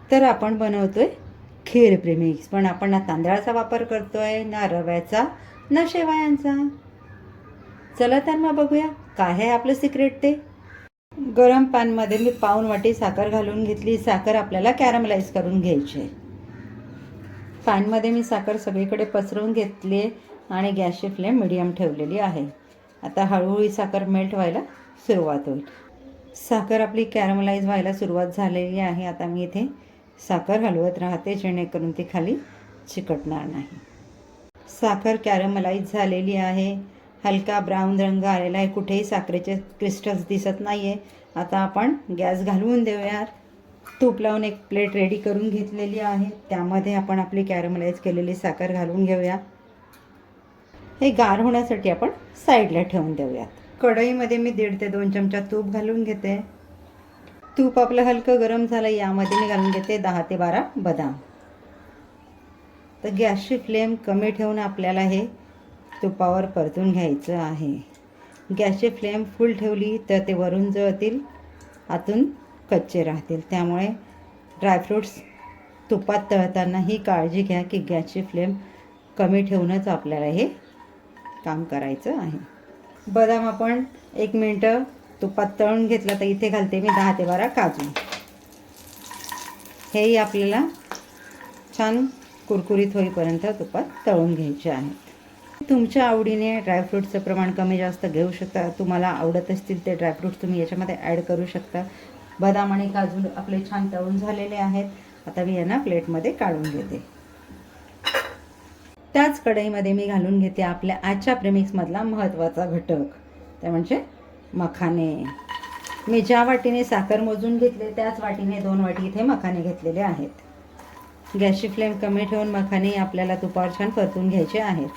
तर आपण बनवतोय खीर प्रेमिक्स, पण आपण ना तांदळाचा वापर करतोय, ना रव्याचा, ना शेवयांचा. चला तर मग बघूया काय आहे आपलं सिक्रेट ते. गरम पॅनमध्ये मी पाऊण वाटी साखर घालून घेतली. साखर आपल्याला कॅरमलाइज करून घ्यायची आहे. पॅनमध्ये मी साखर सगळीकडे पसरवून घेतली आणि गॅसची फ्लेम मिडियम ठेवलेली आहे. आता हळूहळू साखर मेल्ट व्हायला सुरुवात होईल. साखर आपली कॅरमलाइज व्हायला सुरुवात झालेली आहे. आता मी इथे साखर हलवत राहते जेणेकरून ती खाली चिकटणार नाही. साखर कॅरमलाइज झालेली आहे. हलका ब्राऊन रंग आलेला आहे. कुठेही साखरेचे क्रिस्टल्स दिसत नाही आहे. आता आपण गॅस घालवून देऊयात. तूप लावून एक प्लेट रेडी करून घेतलेली आहे. त्यामध्ये आपण आपली कॅरमलाइज केलेली साखर घालून घेऊया. हे गार होण्यासाठी आपण साईडला ठेवून देऊयात. कढईमध्ये मी 1.5 ते 2 चमचा तूप घालून घेते. तूप आपलं हलकं गरम झालं. यामध्ये मी घालून घेते 10 ते 12 बदाम. तर गॅसची फ्लेम कमी ठेवून आपल्याला हे तुपावर परतून घ्यायचं आहे. गॅसची फ्लेम फुल ठेवली तर ते वरून जळतील, आतून कच्चे राहतील. त्यामुळे ड्रायफ्रूट्स तुपात तळताना ही काळजी घ्या की गॅसची फ्लेम कमी ठेवूनच आपल्याला हे काम करायचं आहे. बदाम आपण 1 मिनिटं तुपात तळून घेतलं. तर इथे घालते मी 10 ते 12 काजू. हेही आपल्याला छान कुरकुरीत होईपर्यंत तुपात तळून घ्यायचे आहे. तुमच्या आवडीने ड्रायफ्रूटचं प्रमाण कमी जास्त घेऊ शकता. तुम्हाला आवडत असतील ते ड्रायफ्रूट्स तुम्ही याच्यामध्ये ॲड करू शकता. बदाम आणि काजू आपले छान तळून झालेले आहेत. आता मी यांना प्लेटमध्ये काढून घेते. त्याच कढईमध्ये मी घालून घेते आपल्या आजच्या प्रेमिक्समधला महत्त्वाचा घटक, ते म्हणजे मखाने. मी ज्या वाटीने साखर मोजून घेतले त्याच वाटीने 2 वाटी इथे मखाने घेतलेले आहेत. गॅसची फ्लेम कमी ठेवून मखाने आपल्याला तुपावर छान परतून घ्यायचे आहेत.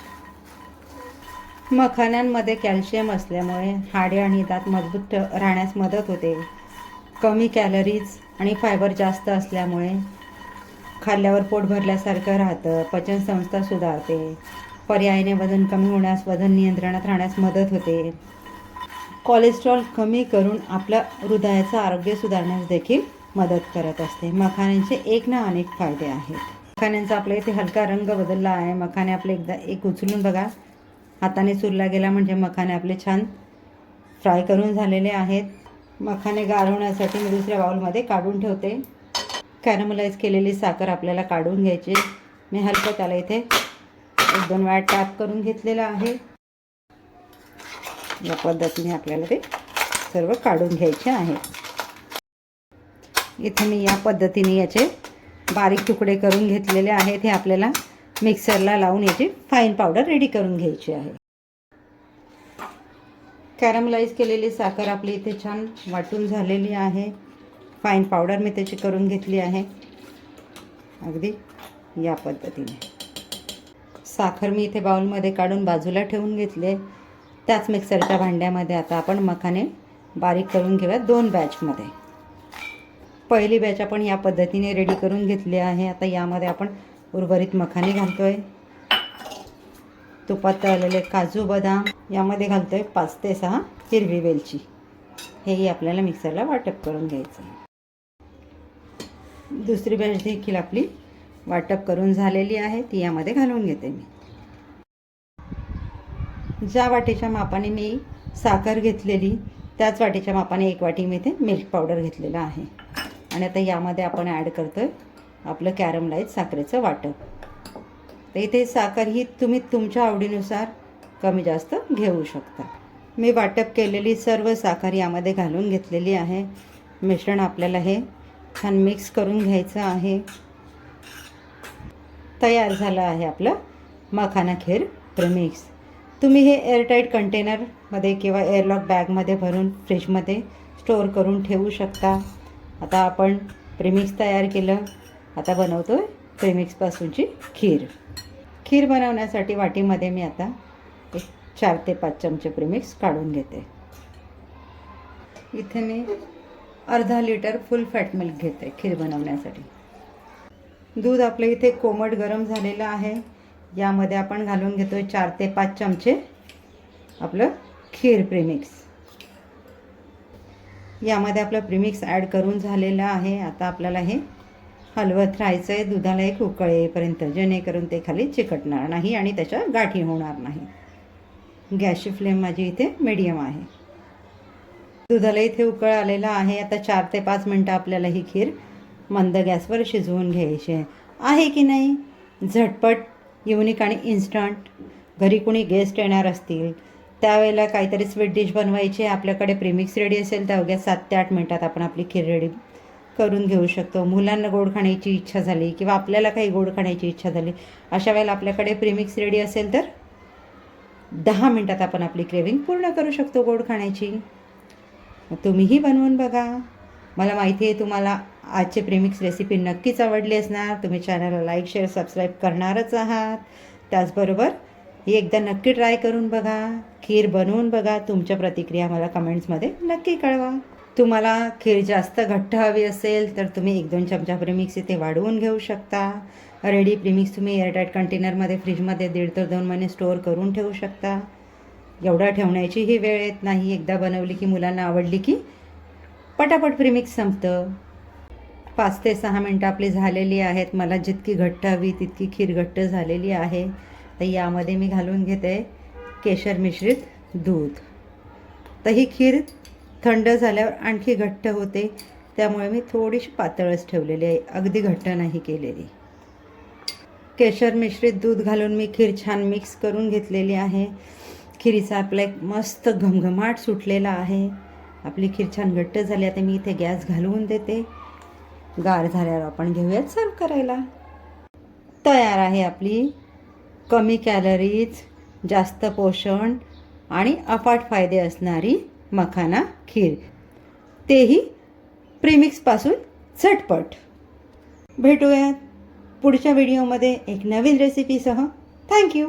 मखाण्यांमध्ये कॅल्शियम असल्यामुळे हाडे आणि दात मजबूत राहण्यास मदत होते. कमी कॅलरीज आणि फायबर जास्त असल्यामुळे खाल्ल्यावर पोट भरल्यासारखं राहतं. पचनसंस्था सुधारते. पर्यायाने वजन कमी होण्यास, वजन नियंत्रणात राहण्यास मदत होते. कोलेस्ट्रॉल कमी करून आपल्या हृदयाचं आरोग्य सुधारण्यास देखील मदत करत असते. मखाण्यांचे एक ना अनेक फायदे आहेत. मखाण्यांचा आपल्या इथे हलका रंग बदलला आहे. मखाने आपले एकदा उचलून बघा. हाताने चुरला गेला म्हणजे मखाने आपले छान फ्राय करून झालेले आहेत. मखाने गार होण्यासाठी मी दुसऱ्या बाउलमध्ये काढून ठेवते. कॅरमलाइज केलेली साखर आपल्याला काढून घ्यायची. मी हलकं त्याला इथे 1-2 वेळा टॅप करून घेतलेलं आहे. या पद्धतीने आपल्याला ते सर्व काढून घ्यायचे आहे. इथे मी या पद्धतीने याचे बारीक तुकडे करून घेतलेले आहेत. हे आपल्याला मिक्सरला लावून याची फाईन पावडर रेडी करून घ्यायची आहे. कॅरमलाइज केलेली साखर आपली इथे छान वाटून झालेली आहे. फाईन पावडर मी त्याची करून घेतली आहे. अगदी या पद्धतीने साखर मी इथे बाउलमध्ये काढून बाजूला ठेवून घेतले. त्याच मिक्सरच्या भांड्यामध्ये आता आपण मखाने बारीक करून घेऊया 2 बॅचमध्ये. पहिली बॅच आपण या पद्धतीने रेडी करून घेतली आहे. आता यामध्ये आपण उर्वरित मखाने घालतोय. तुपात तळलेले काजू बदाम यामध्ये घालतोय 5 ते 6 हिरवी वेलची. हेही आपल्याला मिक्सरला वाटप करून घ्यायचं. दुसरी बॅच देखील आपली वाटप करून झालेली आहे. ती यामध्ये घालून घेते मी. ज्या वाटीच्या मापाने मी साखर घेतलेली त्याच वाटीच्या मापाने 1 वाटी मी इथे मिल्क पावडर घेतलेलं आहे. आणि आता यामध्ये आपण ॲड करतोय आपलं कॅरमलाइज साखरेचं वाटप. तर इथे साखर ही तुम्ही तुमच्या आवडीनुसार कमी जास्त घेऊ शकता. मी वाटप केलेली सर्व साखर यामध्ये घालून घेतलेली आहे. मिश्रण आपल्याला हे छान मिक्स करून घ्यायचं आहे. तयार झालं आहे आपलं मखाना खीर प्रेमिक्स. तुम्ही हे एअरटाईट कंटेनरमध्ये किंवा एअरलॉक बॅगमध्ये भरून फ्रीजमध्ये स्टोअर करून ठेवू शकता. आता आपण प्रेमिक्स तयार केलं. आता बनवतो आहे प्रेमिक्सपासूनची खीर. खीर बनवण्यासाठी वाटीमध्ये मी आता 4 ते 5 चमचे प्रेमिक्स काढून घेते. इथे मी अर्धा लिटर फुल फॅट मिल्क घेते खीर बनवण्यासाठी. दूध आपलं इथे कोमट गरम झालेलं आहे. यामध्ये आपण घालून घेतोय 4 ते 5 चमचे आपलं खीर प्रेमिक्स. यामध्ये आपलं प्रेमिक्स ॲड करून झालेलं आहे. आता आपल्याला हे हलवत राहायचं आहे दुधाला एक उकळ येईपर्यंत, जेणेकरून ते खाली चिकटणार नाही आणि त्याच्या गाठी होणार नाही. गॅसची फ्लेम माझी इथे मीडियम आहे. दुधाला इथे उकळ आलेला आहे. आता 4 ते 5 मिनटं आपल्याला ही खीर मंद गॅसवर शिजवून घ्यायची आहे की नाही. झटपट, युनिक आणि इन्स्टंट. घरी कुणी गेस्ट येणार असतील त्यावेळेला काहीतरी स्वीट डिश बनवायची, आपल्याकडे प्रीमिक्स रेडी असेल तर अवघ्या 7 ते 8 मिनटात आपण आपली खीर रेडी करून घेऊ शकतो. मुलांना गोड खाण्याची इच्छा झाली किंवा आपल्याला काही गोड खाण्याची इच्छा झाली, अशा वेळेला आपल्याकडे प्रीमिक्स रेडी असेल तर 10 मिनटात आपण आपली क्रेविंग पूर्ण करू शकतो गोड खाण्याची. तुम्हीही बनवून बघा. मला माहिती आहे तुम्हाला आजचे प्रीमिक्स रेसिपी नक्कीच आवडली असणार. तुम्ही चॅनलला लाईक, शेअर, सबस्क्राईब करणारच आहात. त्याचबरोबर ही एकदा नक्की ट्राय करून बघा, खीर बनवून बघा. तुमच्या प्रतिक्रिया मला कमेंट्समध्ये नक्की कळवा. तुम्हाला खीर जास्त घट्ट हवी असेल तर तुम्ही 1-2 चमचा प्रीमिक्स इथे वाढवून घेऊ शकता. रेडी प्रीमिक्स तुम्ही एअरटाईट कंटेनरमध्ये फ्रीजमध्ये 1.5 ते 2 महिने स्टोअर करून ठेवू शकता. एवढा ठेवण्याची ही वेळ येत नाही. एकदा बनवली की मुलांना आवडली की पटापट प्रीमिक्स संपतं. 5 ते 6 मिनटं आपली झालेली आहेत. मला जितकी घट्ट हवी तितकी खीर घट्ट झालेली आहे. तर यामध्ये मी घालून घेते केशर मिश्रित दूध. तर ही खीर थंड झाल्यावर आणखी घट्ट होते, त्यामुळे मी थोडीशी पातळच ठेवलेली आहे, अगदी घट्ट नाही केलेली. केशर मिश्रित दूध घालून मी खीर छान मिक्स करून घेतलेली आहे. खिरीचा आपला एक मस्त घमघमाट सुटलेला आहे. आपली खीर छान घट्ट झाली. आता मी इथे गॅस घालवून देते. गार झाल्यावर आपण घेऊयात सर्व करायला. तयार आहे आपली कमी कॅलरीज, जास्त पोषण आणि अफाट फायदे असणारी मखाना खीर, तेही प्रीमिक्सपासून झटपट. भेटूयात पुढच्या व्हिडिओमध्ये एक नवीन रेसिपीसह. थँक्यू.